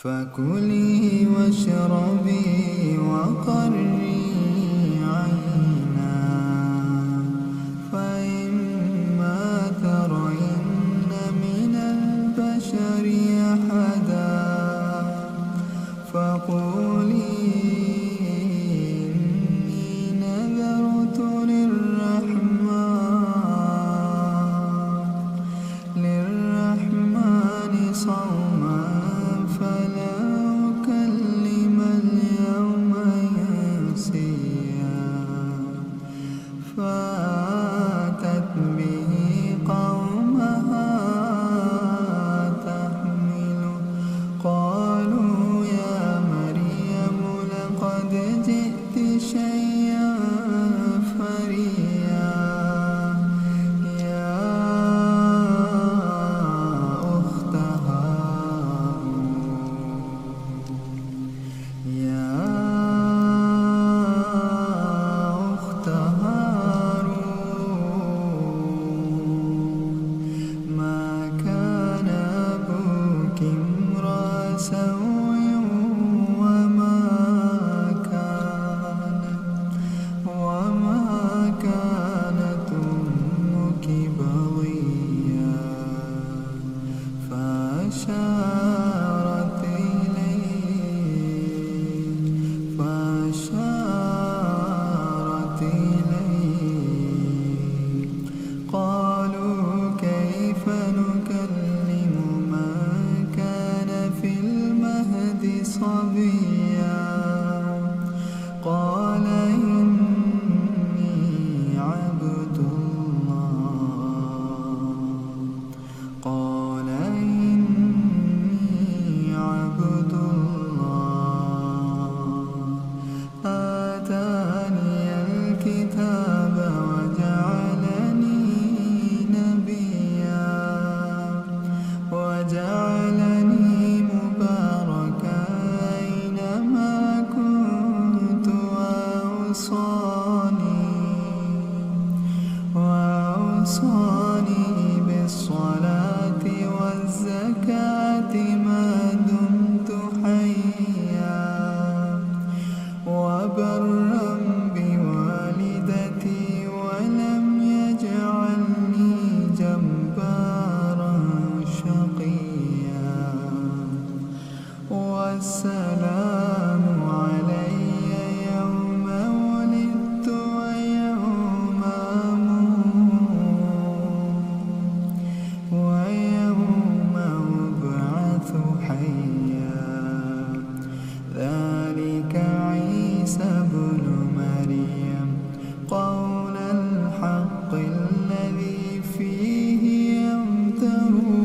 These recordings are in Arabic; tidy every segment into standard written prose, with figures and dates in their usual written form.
فكلي واشربي وقري عينا، فإما ترين من البشر أحدا فقولي إني نذرت للرحمن صوما فلا أكلم اليوم إنسيا. فأتت به قومها تحمله قالوا يا مريم لقد جئت شيئا فريا. يا أخت هارون ما كان أبوك امرأ سوء وما كانت أمك بغيا. فأشارت إليه قالوا كيف نكلم من كان في المهد صبيا. قال إني عبد الله آتاني الكتاب وجعلني نبيا وجعلني مباركا أينما كنت وأوصاني بالصلاة والزكاة ما دمت حيا وبرا بوالدتي ولم يجعلني جبارا شقيا. والسلام علي يوم ولدت ويوم أبعث حيا. ذلك عيسى ابن مريم قول الحق الذي فيه يمترون.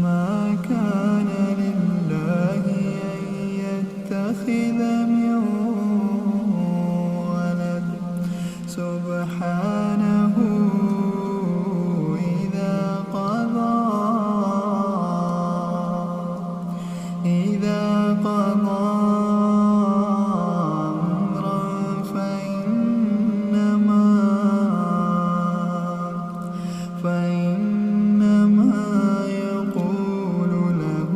ما كان لله أن يتخذ من ولد سبحانه إذا قضى أمرا فإنما يقول له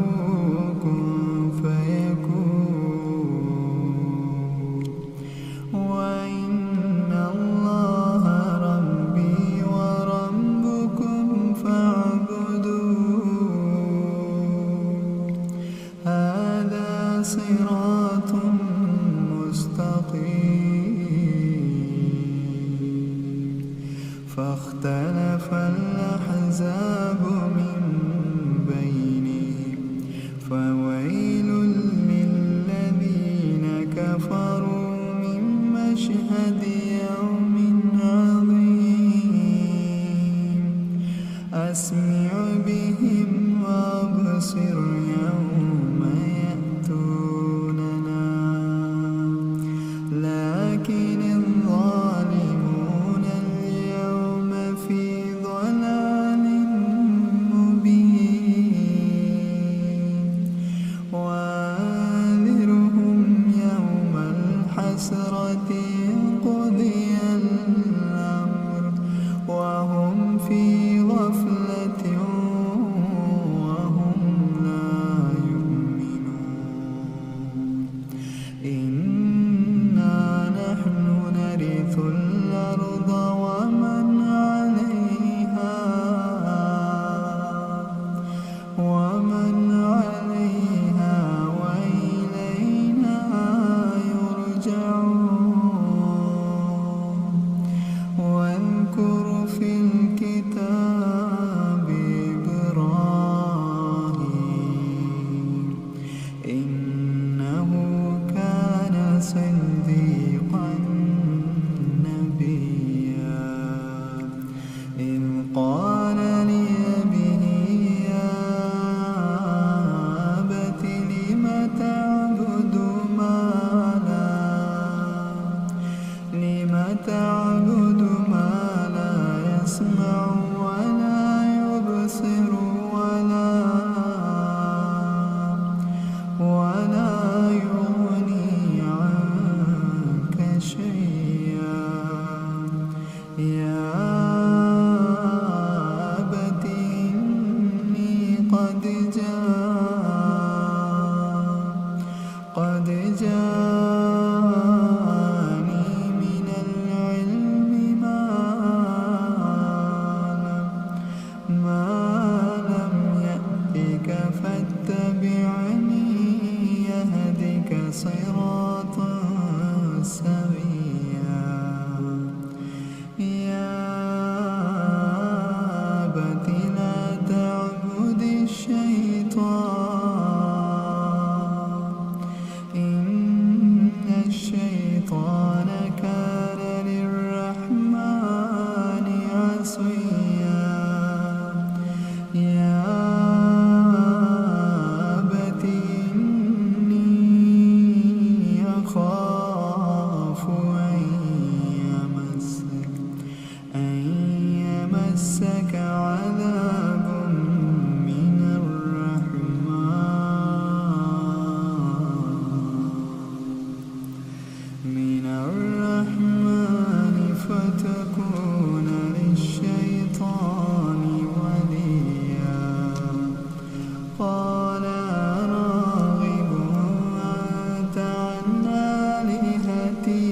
كن فيكون. وإن الله ربي وربكم فاعبدوه هذا صراط مستقيم. فاختلف الأحزاب من بينهم فويل للذين كفروا من مشهد يوم عظيم. أسمع بهم وأبصر يوم يأتون جاني من العلم ما لم يأتك فاتبعني يهدك صراطا سويا يا أبت لا تعبد الشيطان إن الشيطان كان للرحمن عصيا يا أبت إني أخاف أن يمسك عذاب من الرحمن فتكون للشيطان وليا قال راغب أنت عن آلهتي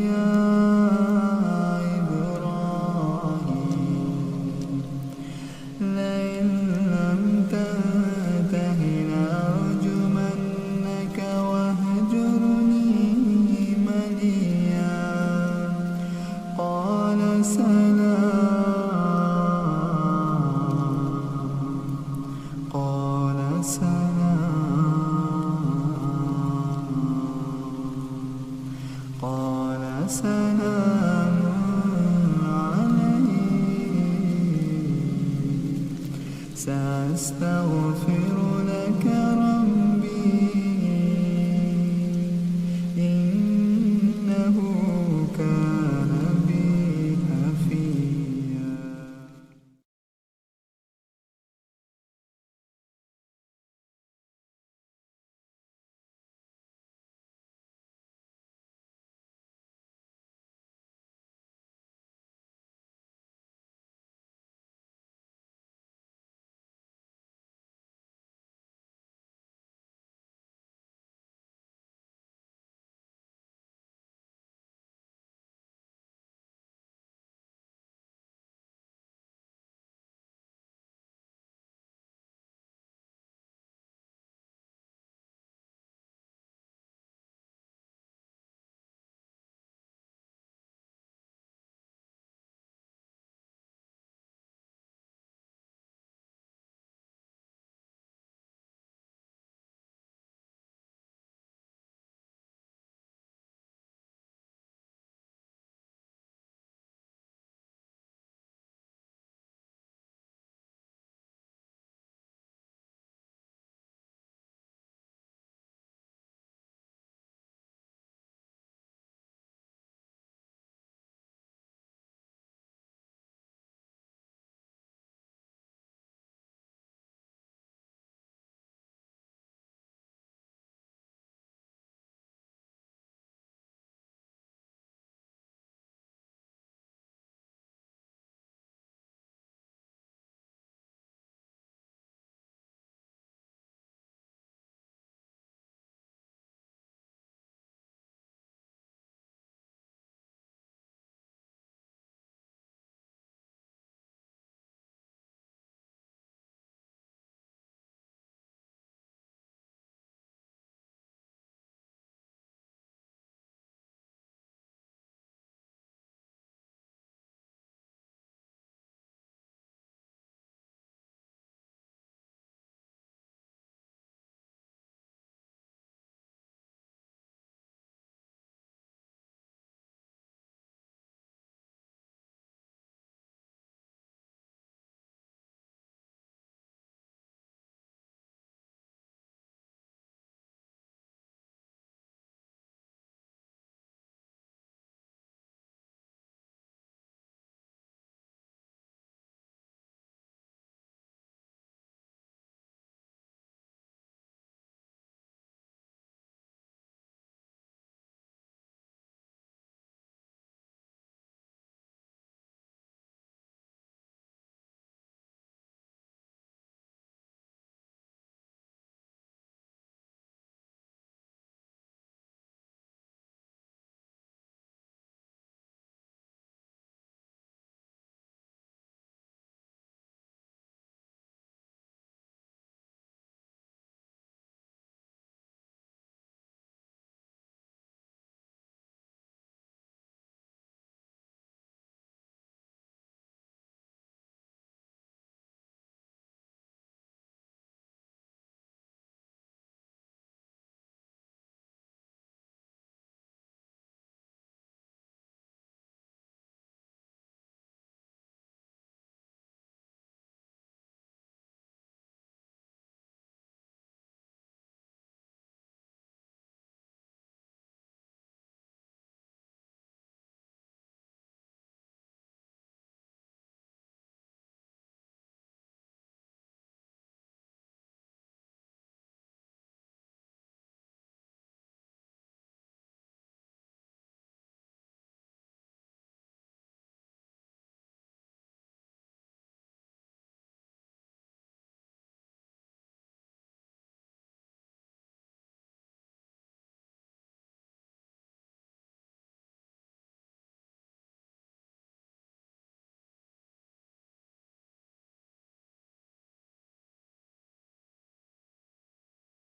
يا إبراهيم لئن لم تنته لأرجمنك واهجرني مليا قال سلام عليك سأستغفر لك